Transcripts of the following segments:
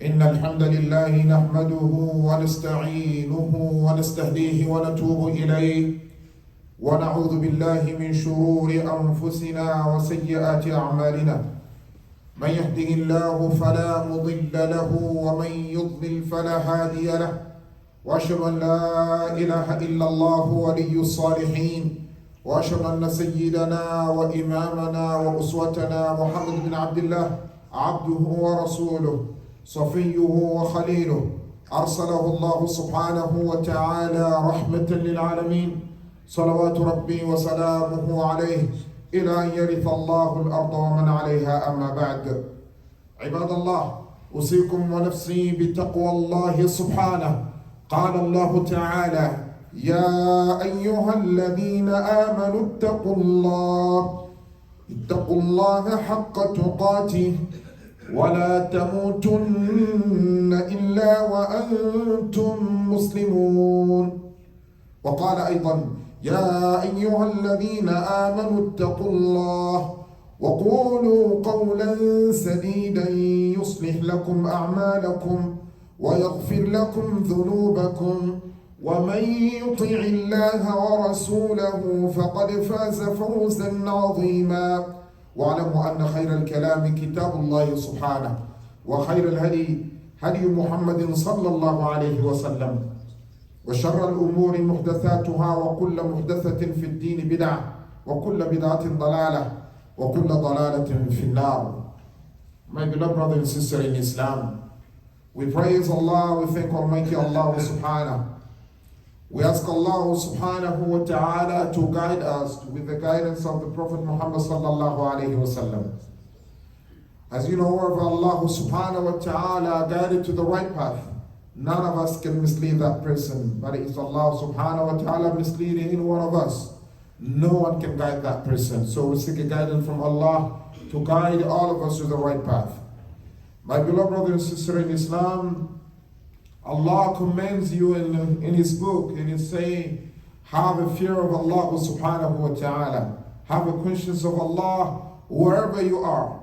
إن الحمد لله نحمده ونستعينه ونستهديه ونتوب إليه ونعوذ بالله من شرور أنفسنا وسيئات أعمالنا. من يهده الله فلا مضل له ومن يضلل فلا هادي له، وأشهد أن لا إله إلا الله ولي الصالحين، وأشهد أن سيدنا وإمامنا وأسوتنا محمد بن عبد الله عبده ورسوله صفيه وخليله، أرسله الله سبحانه وتعالى رحمة للعالمين، صلوات ربي وسلامه عليه إلى أن يرث الله الأرض ومن عليها. أما بعد، عباد الله، أوصيكم ونفسي بتقوى الله سبحانه. قال الله تعالى: يا أيها الذين آمنوا اتقوا الله حق تقاته ولا تموتن إلا وأنتم مسلمون. وقال أيضا: يا أيها الذين آمنوا اتقوا الله وقولوا قولا سديدا يصلح لكم أعمالكم ويغفر لكم ذنوبكم، ومن يطع الله ورسوله فقد فاز فوزا عظيما. واعلموا أن خير الكلام كتاب الله سبحانه، وخير الهدي هدي محمد صلى الله عليه وسلم، وشر الأمور محدثاتها، وكل محدثة في الدين بدعة، وكل بدعة ضلالة، وكل ضلالة في النار. My beloved brother and sister in Islam, we praise Allah, we thank Almighty Allah subhanahu. We ask Allah subhanahu wa ta'ala to guide us with the guidance of the Prophet Muhammad sallallahu alayhi wa sallam. As you know, whoever Allah subhanahu wa ta'ala guided to the right path, none of us can mislead that person, but it's Allah subhanahu wa ta'ala misleading any one of us. No one can guide that person. So we seek a guidance from Allah to guide all of us to the right path. My beloved brother and sister in Islam, Allah commands you in His book, and He's saying, have a fear of Allah subhanahu wa ta'ala. Have a conscience of Allah wherever you are.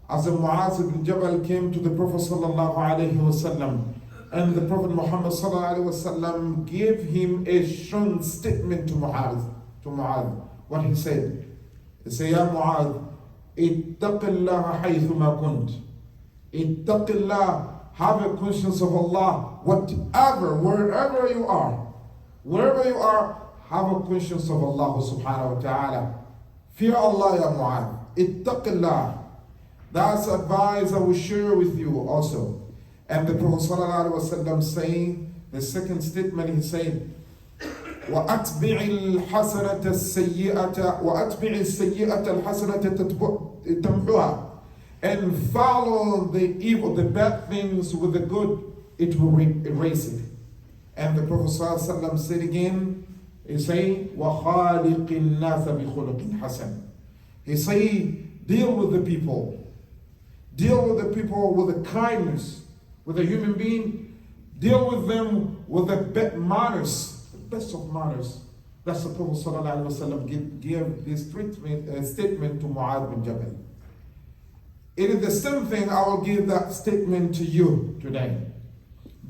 As Mu'adh ibn Jabal came to the Prophet sallallahu alayhi wa sallam, and the Prophet Muhammad sallallahu alayhi wa sallam gave him a strong statement to Mu'adh. What he said? He said, Ya Mu'adh, ittaqillaha haythuma kunt. Ittaqillah, have a conscience of Allah, wherever you are, have a conscience of Allah subhanahu wa ta'ala. Fear Allah, ya Mu'adh. Ittaqillah. That's advice I will share with you also. And the Prophet sallallahu alaihi wasallam saying, the second statement, he said, وَأَتْبِعِ الْحَسَنَةَ السَّيِّئَةَ الْحَسَنَةَ تَمْحُهَا. And follow the evil, the bad things with the good, it will erase it. And the Prophet ﷺ said again, he said, وَخَالِقِ النَّاسَ بِخُلُقٍ حَسَنٍ. He said, deal with the people with the kindness, with a human being, deal with them with the best of manners. That's the Prophet ﷺ gave this statement to Mu'adh bin Jabal. It is the same thing I will give that statement to you today.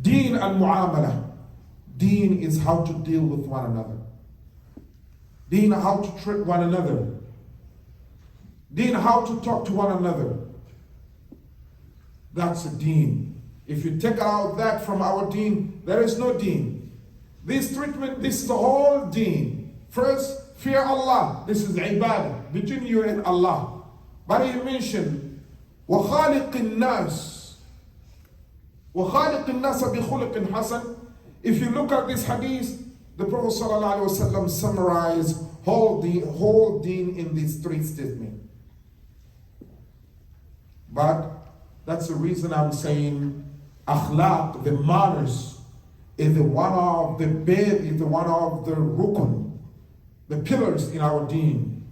Deen al-mu'amala. Deen is how to deal with one another. Deen how to treat one another. Deen how to talk to one another. That's a deen. If you take out that from our deen, there is no deen. This treatment, this is the whole deen. First, fear Allah. This is ibadah between you and Allah. But he mentioned, وَخَالِقِ النَّاسِ بِخُلُقٍ حَسَنٍ. If you look at this hadith, the Prophet ﷺ summarized whole deen in these three statements. But that's the reason I'm saying akhlaq, the manners, is one of the rukun, the pillars in our deen.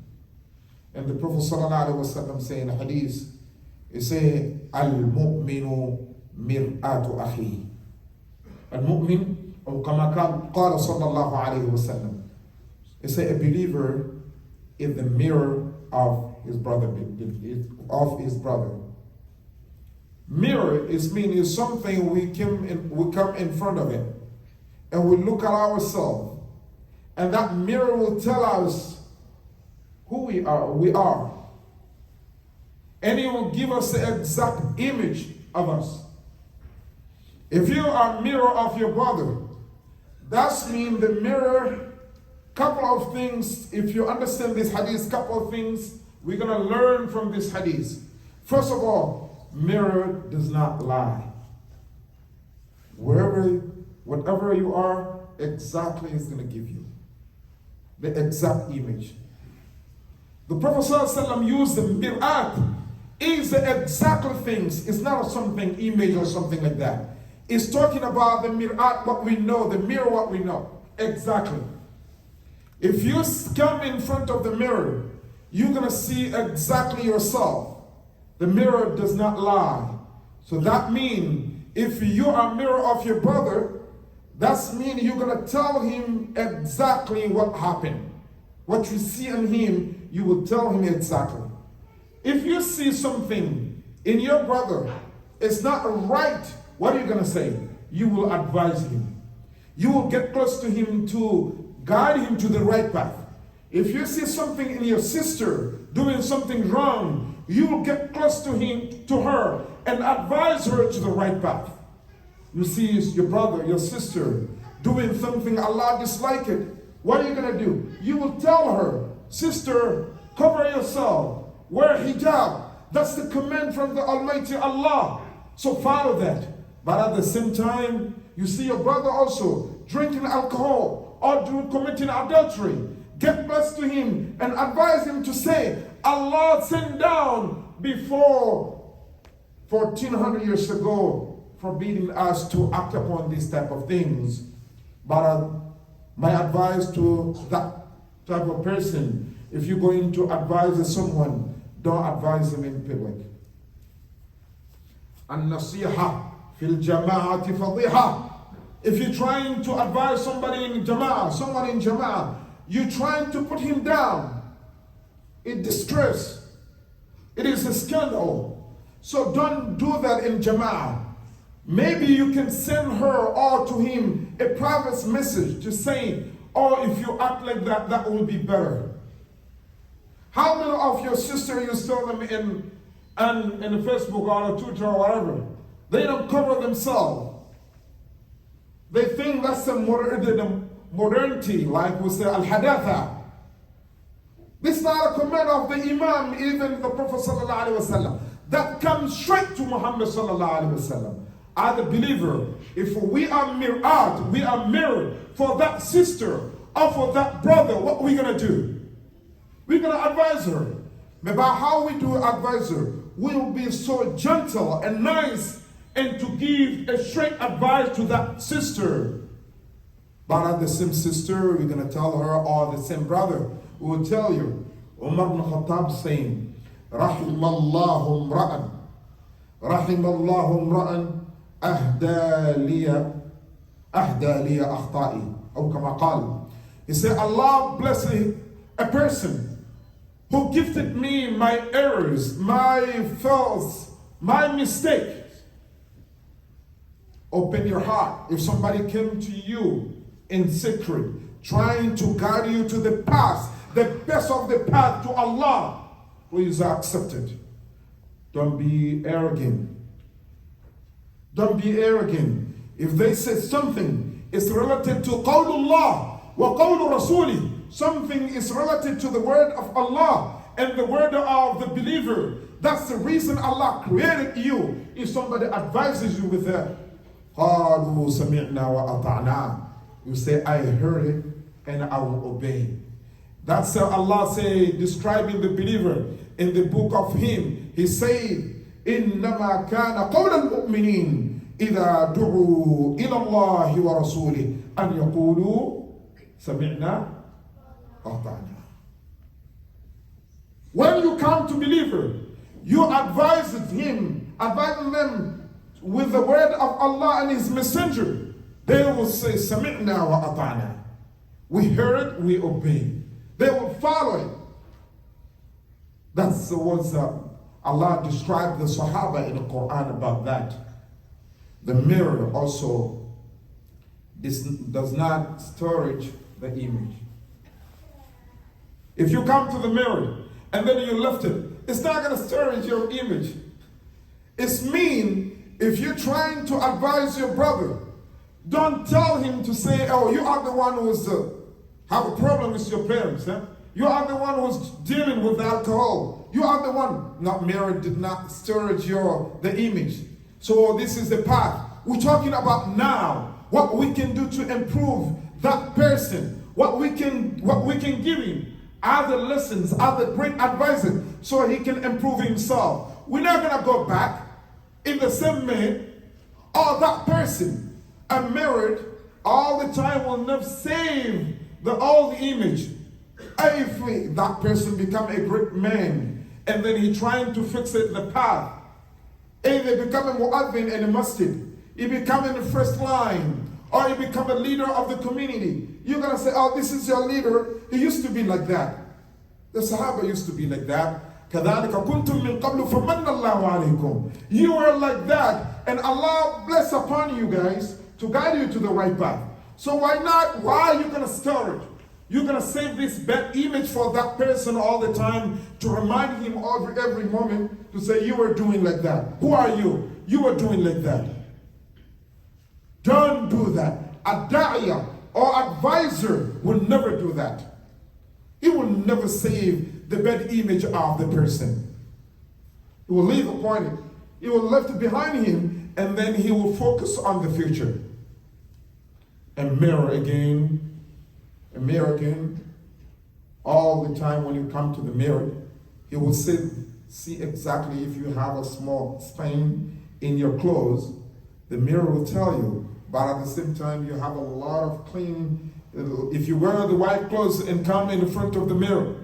And the Prophet ﷺ say in a hadith, he say, al-mu'minu mir'atu akhi. Al-mu'min, or kama qala sallallahu alayhi wa sallam. He say, a believer is the mirror of his brother. Mirror is something we come in front of it and we look at ourselves, and that mirror will tell us who we are. And it will give us the exact image of us. If you are a mirror of your brother, that means the mirror, couple of things, if you understand this hadith, couple of things we're going to learn from this hadith. First of all, mirror does not lie. Whatever you are, exactly is going to give you the exact image. The Prophet ﷺ used the mir'at. Is the exact things. It's not something image or something like that. It's talking about the mir'at, what we know, the mirror, what we know. Exactly. If you come in front of the mirror, you're going to see exactly yourself. The mirror does not lie. So that means if you are a mirror of your brother, that means you're going to tell him exactly what happened. What you see in him, you will tell him exactly. If you see something in your brother, it's not right, what are you going to say? You will advise him. You will get close to him to guide him to the right path. If you see something in your sister doing something wrong, you will get close to her, and advise her to the right path. You see your brother, your sister doing something Allah dislike it. What are you going to do? You will tell her, sister, cover yourself, wear hijab. That's the command from the Almighty Allah. So follow that. But at the same time, you see your brother also drinking alcohol or committing adultery. Get close to him and advise him to say, Allah sent down before 1400 years ago forbidding us to act upon these type of things. But my advice to that type of person, if you're going to advise someone, don't advise them in public. An-nasiha fil jama'ati fadiha. If you're trying to advise somebody in jama'ah, someone in jama'ah, you're trying to put him down, it's distress. It is a scandal. So don't do that in jama'ah. Maybe you can send her or to him a private message to say, oh, if you act like that, that will be better. How many of your sisters you saw them in Facebook or Twitter or whatever? They don't cover themselves. They think that's the modernity, like we say, al-hadatha. This is not a command of the Imam, even the Prophet sallallahu alaihi wasallam. That comes straight to Muhammad sallallahu alaihi wasallam. As a believer, if we are mir'at, we are mirrored for that sister or for that brother, what are we going to do? We're going to advise her. About how we do advise her, we will be so gentle and nice and to give a straight advice to that sister. But at the same sister, we're going to tell her, or the same brother, we will tell you. Umar ibn Khattab saying, Rahimallahu mra'an. Rahimallahu mra'an. أهدى لي أخطائي أو كما قال. He said, Allah bless a person who gifted me my errors, my faults, my mistakes. Open your heart. If somebody came to you in secret, trying to guide you to the path, the best of the path to Allah, please accept it. Don't be arrogant. Don't be arrogant. If they say something is related to qawlullah wa qawlu rasuli, something is related to the word of Allah and the word of the believer, that's the reason Allah created you. If somebody advises you with that, قَالُوا سَمِعْنَا وَأَطَعْنَا, you say, I heard it and I will obey. That's how Allah say, describing the believer in the book of him. He said, إنما كان قول المؤمنين إذا دعوا إلى الله ورسوله أن يقولوا سمعنا وأطعنا. When you come to believer, you advise him, advising them with the word of Allah and His Messenger. They will say سمعنا وأطعنا. We heard, we obey. They will follow it. That's what's Allah described the Sahaba in the Quran about that. The mirror also does not storage the image. If you come to the mirror and then you lift it, it's not going to storage your image. It's mean if you're trying to advise your brother, don't tell him to say, oh, you are the one who's have a problem with your parents. Huh? You are the one who's dealing with alcohol. You are the one. Not mirror did not storage the image. So this is the path. We're talking about now what we can do to improve that person. What we can give him. Other lessons, other great advices, so he can improve himself. We're not gonna go back in the same way. Or that person, married all the time, will never save the old image. If that person become a great man, and then he trying to fix it the path, and they become a mu'adhin in a masjid, he become in the first line, or he become a leader of the community. You're going to say, oh, this is your leader. He used to be like that. The Sahaba used to be like that. كَذَلِكَ كُنْتُم مِّن قَبْلُ فَمَنَّ اللَّهُ عَلَيْكُمْ. You were like that. And Allah bless upon you guys to guide you to the right path. So why not? Why are you going to store it? You're going to save this bad image for that person all the time to remind him every moment to say, you were doing like that. Who are you? You were doing like that. Don't do that. A da'iyah or advisor will never do that. He will never save the bad image of the person. He will leave upon it. He will leave it behind him, and then he will focus on the future. And mirror again, all the time when you come to the mirror, he will see exactly if you have a small stain in your clothes. The mirror will tell you. But at the same time, you have a lot of clean. If you wear the white clothes and come in front of the mirror,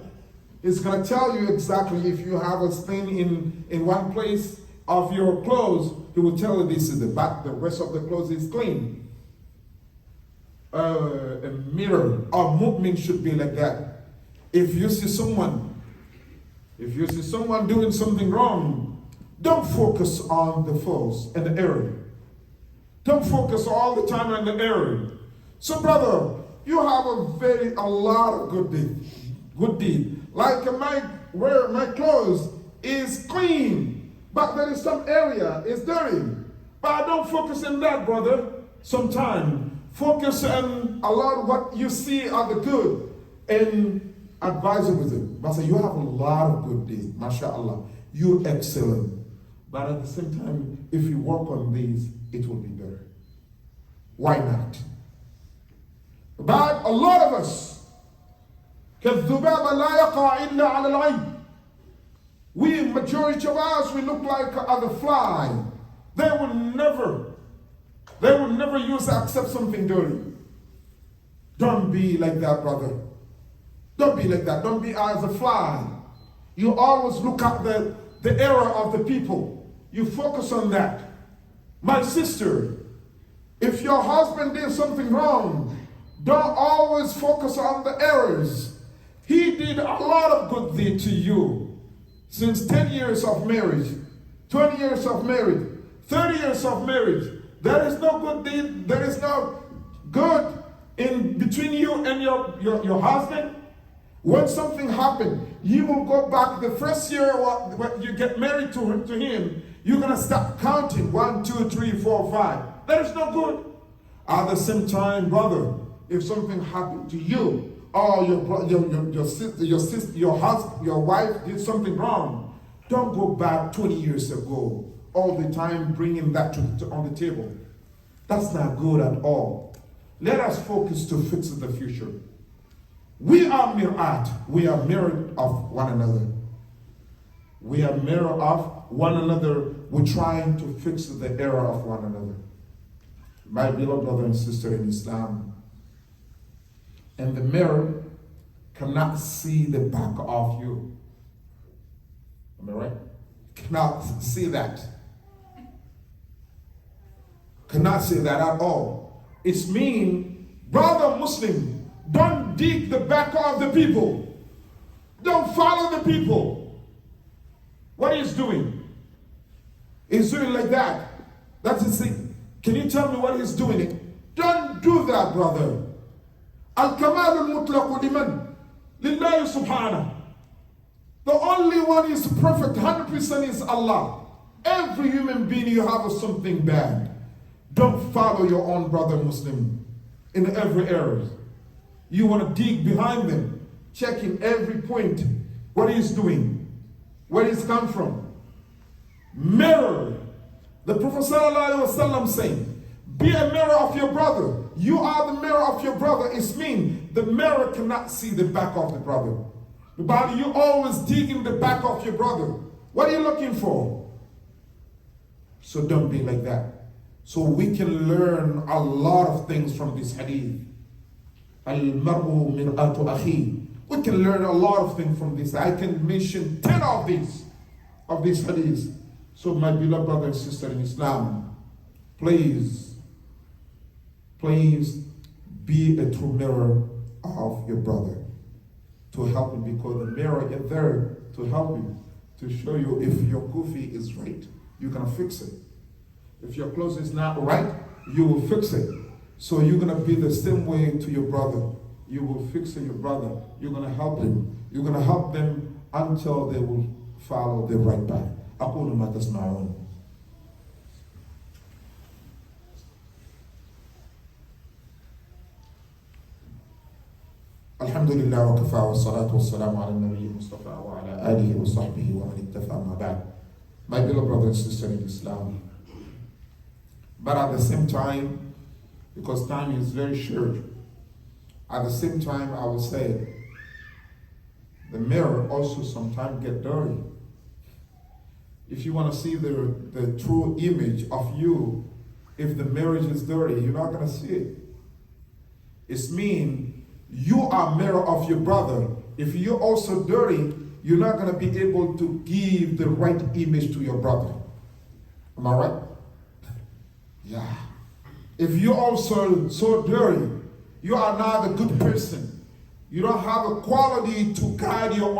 it's going to tell you exactly if you have a stain in one place of your clothes. It will tell you this is the back. The rest of the clothes is clean. A mirror or movement should be like that. If you see someone doing something wrong, don't focus on the faults and the error. Don't focus all the time on the error. So, brother, you have a lot of good deed. Like my clothes is clean, but there is some area is dirty. But don't focus on that, brother. Sometimes focus on a lot of what you see are the good and advise with it. But say you have a lot of good deeds, mashallah. You're excellent. But at the same time, if you work on these, it will be better. Why not? But a lot of us, كالذباب لا يقع إلا على العين. We, majority of us, we look like the fly. They will never use accept something dirty. Don't be like that, brother. Don't be like that. Don't be as a fly. You always look at the error of the people. You focus on that. My sister, if your husband did something wrong, don't always focus on the errors. He did a lot of good deed to you. Since 10 years of marriage, 20 years of marriage, 30 years of marriage, there is no good deed, there is no good in between you and your husband. When something happened, you will go back the first year when you get married to him, you're going to start counting 1, 2, 3, 4, 5. That is no good. At the same time, brother, if something happened to you, or your sister, your husband, your wife did something wrong, don't go back 20 years ago, all the time bringing that on the table. That's not good at all. Let us focus to fix the future. We are mir'at. We are mirror of one another. We are mirror of one another. We're trying to fix the error of one another. My beloved brother and sister in Islam, and the mirror cannot see the back of you. Am I right? Cannot see that. Cannot see that at all. It's mean, brother Muslim, don't dig the back of the people. Don't follow the people. What he's doing? He's doing like that. That's his thing. Can you tell me what he's doing it? Don't do that, brother. Al-kamal al-mutlaq liman? Lillahi subhanahu. The only one is perfect, 100% is Allah. Every human being, you have something bad. Don't follow your own brother Muslim in every area. You want to dig behind them, checking every point, what he's doing, where he's come from. Mirror. The Prophet ﷺ saying, be a mirror of your brother. You are the mirror of your brother. It means the mirror cannot see the back of the brother. But you always dig in the back of your brother. What are you looking for? So don't be like that. So we can learn a lot of things from this hadith. Al-mar'u mir'atu akhi. We can learn a lot of things from this. I can mention 10 of these hadiths. So my beloved brother and sister in Islam, please be a true mirror of your brother to help him, because the mirror is there to help you, to show you if your kufi is right, you're gonna fix it. If your clothes is not right, you will fix it. So you're gonna be the same way to your brother. You will fix your brother. You're gonna help him. You're gonna help them until they will follow the right path. أقول ما تسمعون. الحمد لله وكفى والصلاة والسلام على النبي المصطفى وعلى آله وصحبه ومن اكتفى ما بعد. My beloved brother and sister in Islam. But at the same time, because time is very short, at the same time I will say, the mirror also sometimes get dirty. If you want to see the true image of you, if the marriage is dirty, you're not going to see it. It's mean you are mirror of your brother. If you're also dirty, you're not going to be able to give the right image to your brother. Am I right? Yeah. If you're also so dirty, you are not a good person. You don't have a quality to guide your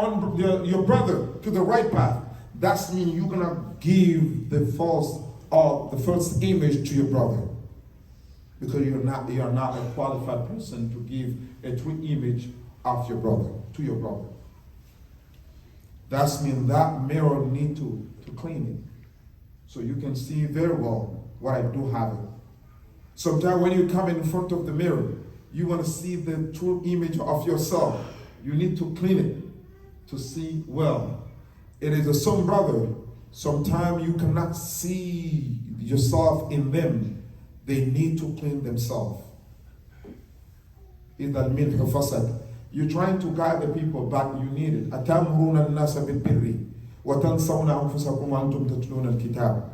brother to the right path. That means you're gonna give the false or the false image to your brother, because you are not a qualified person to give a true image of your brother to your brother. That means that mirror need to clean it, so you can see very well what I do have it. Sometimes when you come in front of the mirror, you want to see the true image of yourself. You need to clean it to see well. It is the same brother. Sometimes you cannot see yourself in them. They need to clean themselves. You're trying to guide the people, but you need it. أَتَأْمُرُونَ النَّاسَ بِالْبِرِّ وَتَنْسَوْنَ أَنفُسَكُمْ وَأَنْتُمْ تَتْلُونَ الْكِتَابَ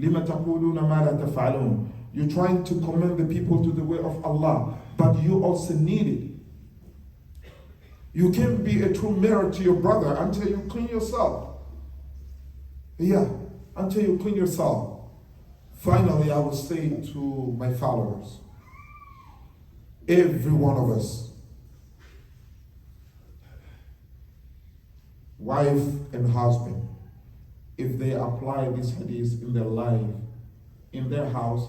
لِمَ تَقُولُونَ مَا لَا تَفْعَلُونَ. You're trying to command the people to the way of Allah, but you also need it. You can't be a true mirror to your brother until you clean yourself. Yeah, until you clean yourself. Finally, I will say to my followers, every one of us, wife and husband, if they apply this hadith in their life, in their house,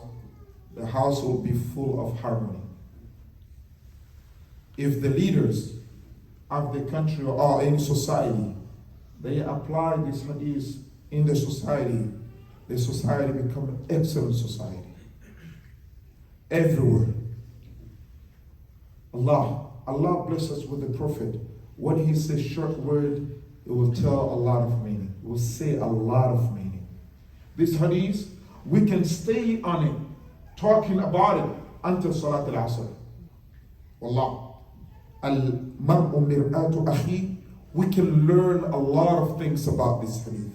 the house will be full of harmony. If the leaders of the country or in society, they apply this hadith in the society become an excellent society. Everywhere. Allah bless us with the Prophet. When he says short word, it will tell a lot of meaning. It will say a lot of meaning. This hadith, we can stay on it, talking about it until Salat al-Asr. Wallah. Al-mar'u mir'atu akhi. We can learn a lot of things about this hadith.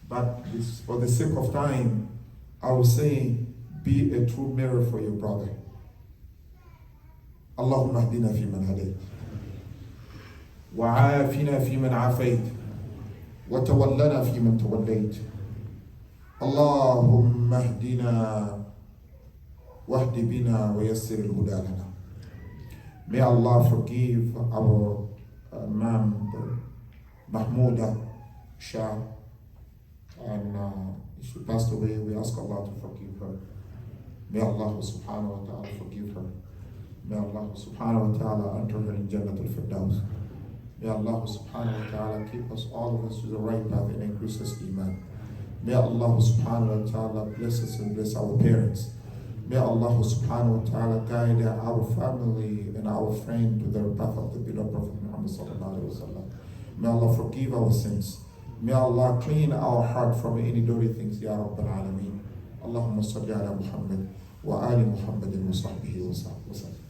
But for the sake of time, I will say, be a true mirror for your brother. Allahumma ahdina fi man hadayt. وعافنا في من عافيت وتولنا في من توليت اللهم اهدنا واهد بنا ويسر الهدى لنا. May Allah forgive our Imam Mahmouda, Ishack, and she passed away. We ask Allah to forgive her. May Allah subhanahu wa ta'ala forgive her. May Allah subhanahu wa ta'ala enter her in Jannatul Firdaus. May Allah subhanahu wa ta'ala keep us, all of us, to the right path and increase us iman. May Allah subhanahu wa ta'ala bless us and bless our parents. May Allah subhanahu wa ta'ala guide our family and our friend to the path of the beloved Prophet Muhammad sallallahu alaihi wasallam. May Allah forgive our sins. May Allah clean our heart from any dirty things, Ya Rabbal Alameen. Allahumma salli ala Muhammad wa ali Muhammadin wa sahbihi wa sallam.